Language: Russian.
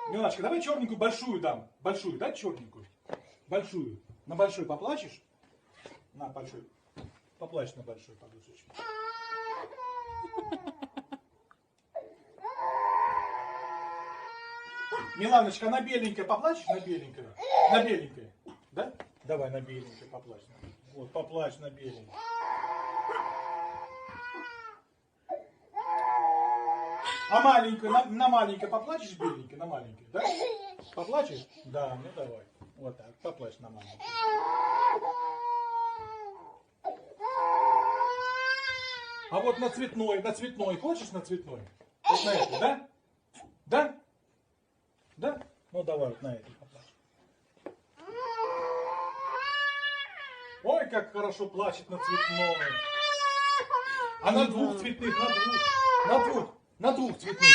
Милашка, давай черненькую большую дам. Большую, да, черненькую? Большую. На большой поплачешь? На большой. Поплачь на большой подушечке. Миланочка, на беленькое поплачешь? На беленькое. На беленькое. Да? Давай на беленькое поплачь. Вот, поплачь на беленькое. А маленькую, на маленькое поплачешь беленькое? На маленькое, да? Поплачешь? Да, ну давай. Вот так, поплачь на маленькое. А вот на цветной, хочешь на цветной? Вот на это, да? Да? Да? Ну давай вот на это поплачь. Ой, как хорошо плачет на цветной. А на двух цветных, на двух цветных.